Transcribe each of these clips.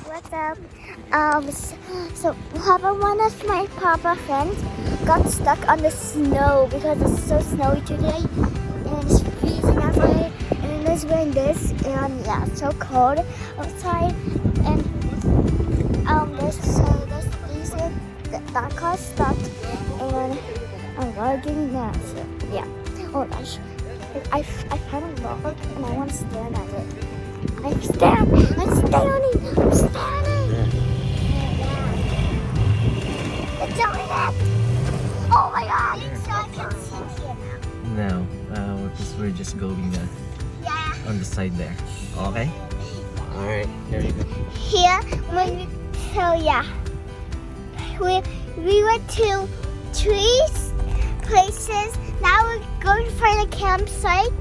What's up? So one of my Papa friends got stuck on the snow because it's so snowy today, and it's freezing outside, and he's wearing this, and yeah, it's so cold outside, and this reason that car stuck, and I'm working now. So yeah. Oh gosh, I found a log, and I want to stand at it. I'm standing! It's doing it! Oh my god! So I can see here now. No, we're just going on the side there. Okay? Alright, here you go. Here, we went to 3 places. Now we're going to find a campsite.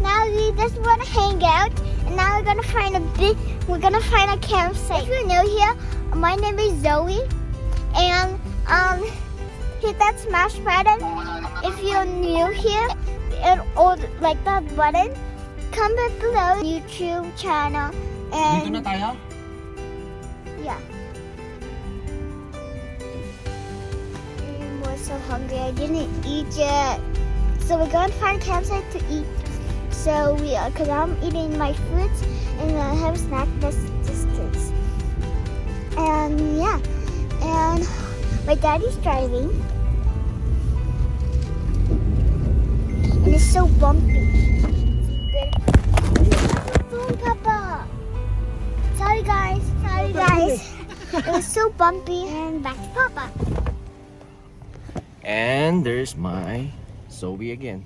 Now we just want to hang out. And now we're gonna find a campsite. If you're new here, my name is Zoe, and hit that smash button. If you're new here, or like that button, comment below YouTube channel. And Dito na tayo? yeah. We're so hungry. I didn't eat yet, so we're gonna find a campsite to eat. So cause I'm eating my fruits and I have a snack biscuits. And yeah, and my daddy's driving. And it's so bumpy. Papa. Sorry guys. It was so bumpy. And back to Papa. And there's my Zoe again.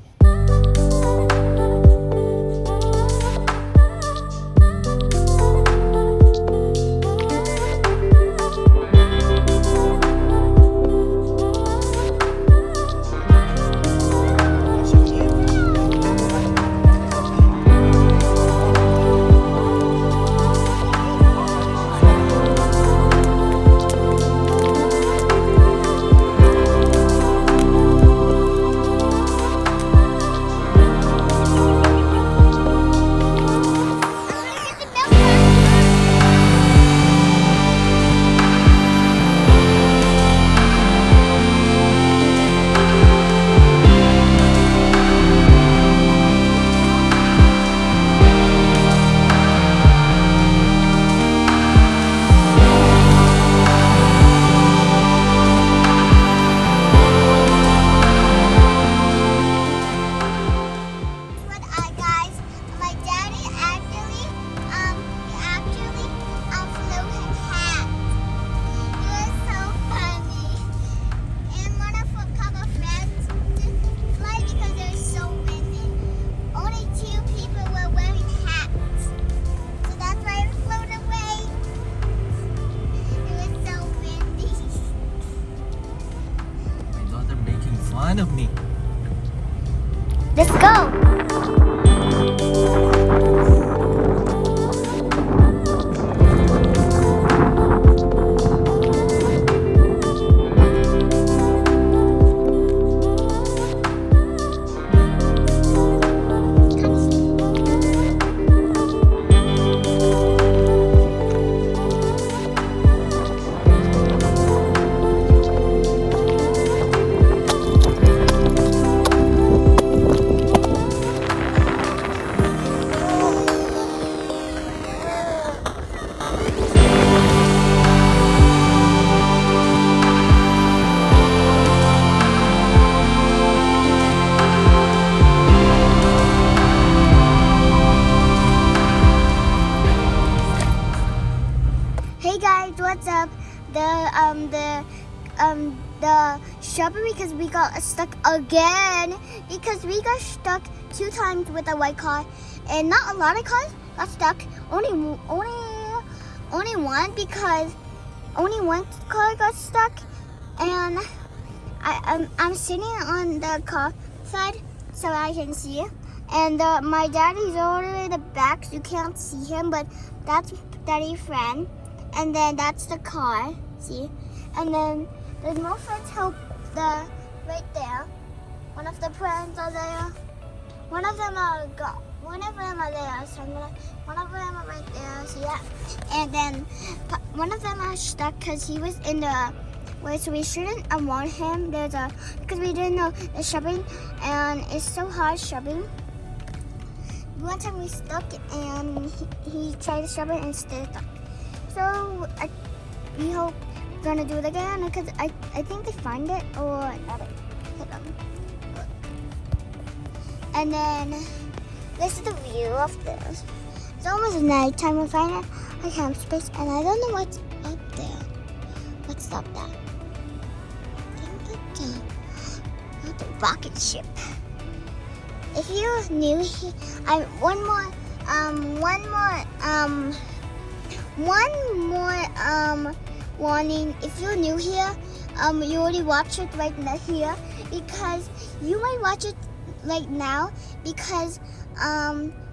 Of me. Let's go. What's up? The strawberry, because we got stuck again, because we got stuck 2 times with a white car, and not a lot of cars got stuck. Only one, because only one car got stuck, and I'm sitting on the car side so I can see. And my daddy's all the way in the back, so you can't see him, but that's Daddy's friend. And then that's the car, see? And then there's more friends help right there. One of the friends are there. One of them are there. So one of them are right there. See that? And then one of them are stuck because he was in the way, so we shouldn't warn him. Because we didn't know the shoving, and it's so hard shoving. One time we stuck, and he tried to shove it and still stuck. So we hope we're gonna do it again, because I think they find it or not. Hit them. And then this is the view of this. It's almost nighttime. We find a camp space, and I don't know what's up there. What's up there? I think it's the rocket ship. If you're new here, one more warning. If you're new here, you already watch it right now here, because you might watch it right now, because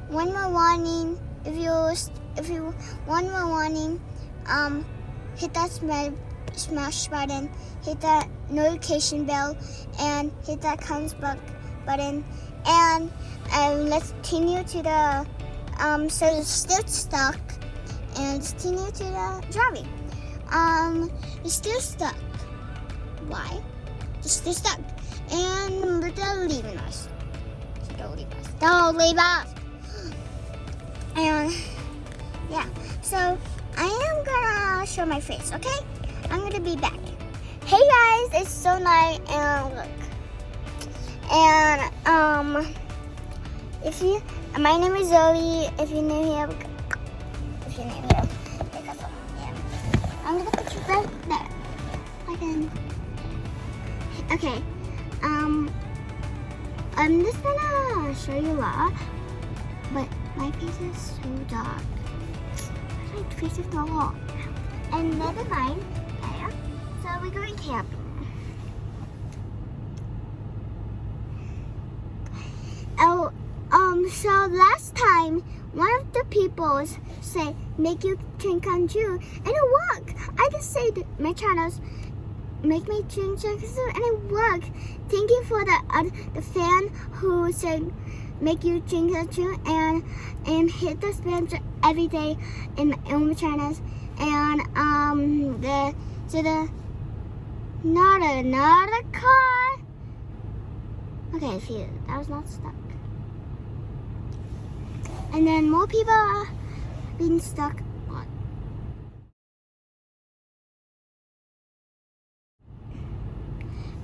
one more warning. If you one more warning, hit that smash button, hit that notification bell, and hit that comments button. And let's continue to the so it's still stuck, and let's continue to the driving. It's still stuck. Why? It's still stuck, and they're leaving us. So don't leave us. Don't leave us. And yeah, so I am gonna show my face. Okay, I'm gonna be back. Hey guys, it's so nice, and look. And my name is Zoe. If you're new here, yeah. I'm gonna put you right there. Okay. I'm just gonna show you a lot, but my face is so dark. My face is so hot. And never mind. There. So we're going camping. Oh, so last time, one of the people said, make your dream come true, and it worked. I just said my channels, make my dream come true, and it worked. Thank you for the fan who said, make your dream come true, and hit the sponsor every day in my channels, and not another car. Okay, see, that was not stuck. And then more people are being stuck on.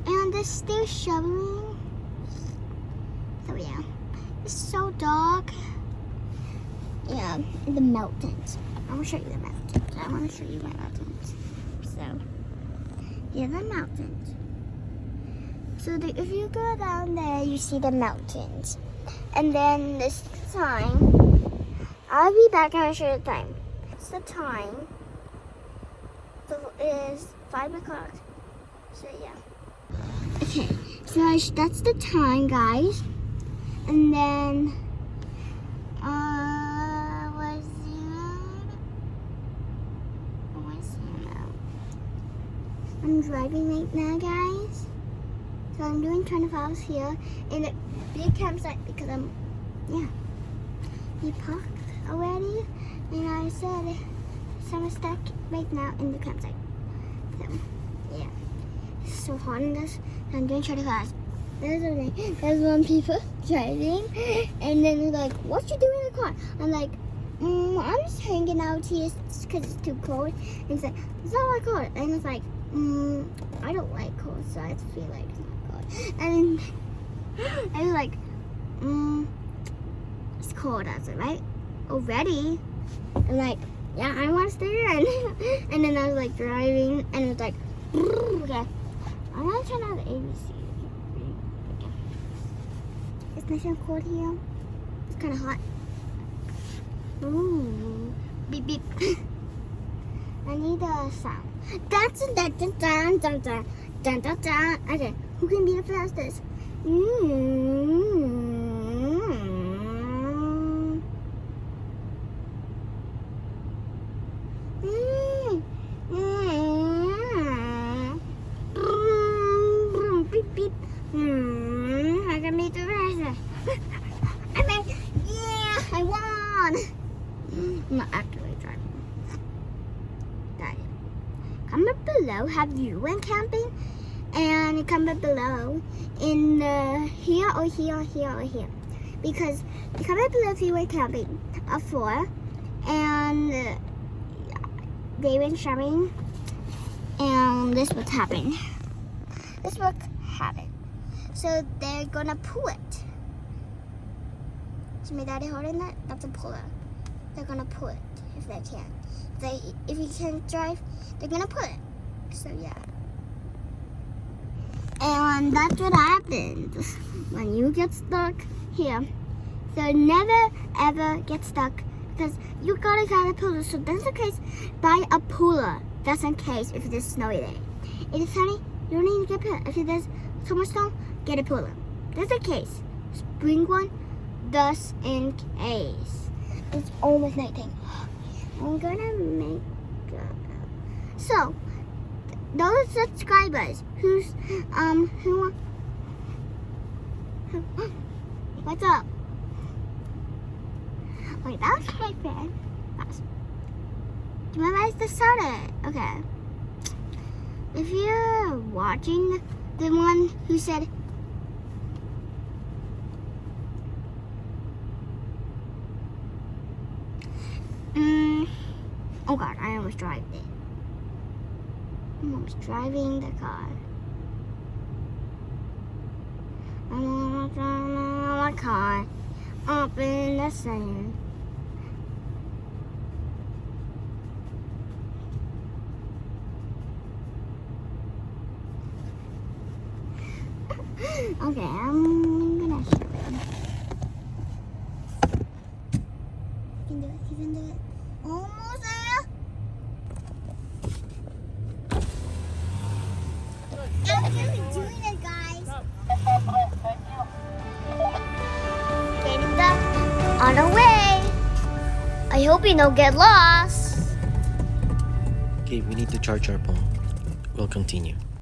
And they're still shoveling. So yeah, it's so dark. Yeah, in the mountains. I want to show you the mountains. I want to show you my mountains. So, yeah, the mountains. So if you go down there, you see the mountains. And then this time, I'll be back and I'll show you the time. It's the time. So it is 5 o'clock. So yeah. Okay, so that's the time, guys. And then, I'm driving right now, guys. So I'm doing 25 hours here in a big campsite because we parked already, and I said I'm stuck right now in the campsite. So yeah, it's so hot in this. So I'm doing 25 hours. There's one people driving, and then they're like, "What you doing in the car?" I'm like, "I'm just hanging out here because it's too cold." And he's like, "It's not my car," and it's like, I don't like cold, so I just feel like it's not cold. And I was like, it's cold outside, right? Already? I'm like, yeah, I want to stay in. And then I was like driving, and it was like, okay. I'm gonna turn on the ABC. Okay. It's nice and cold here. It's kind of hot. Ooh. Beep beep. I need a sound. Dun dun dun dun dun dun dun dun dun dun. Okay, who can be the fastest? Beep beep. I can be the fastest. I mean, yeah, I won. I'm not actually driving. Comment below, have you went camping? And comment below in here or here or here or here. Because comment below if you went camping before and they went shopping and this what happened. This what happened. So they're gonna pull it. See my daddy holding that? That's a puller. They're gonna pull it if they can. If you can't drive, they're gonna pull it. So yeah. And that's what happens when you get stuck here. So never ever get stuck because you gotta get a puller. So that's the case, buy a puller. That's in case if it is snowy day. If it's sunny, you don't need to get a puller. If it is so much snow, get a puller. That's the case. Bring one just in case. It's almost nighttime. I'm gonna make so those subscribers who what's up? Wait, that was my friend. Do you remember I started? Okay. If you're watching the one who said oh god, I almost drove it. I'm almost driving the car. I'm almost driving my car up in the sand. Okay, I'm gonna show it. You can do it, you can do it. Almost there. I'm really doing it, guys. Getting up on our way. I hope you don't get lost. Okay, we need to charge our phone. We'll continue.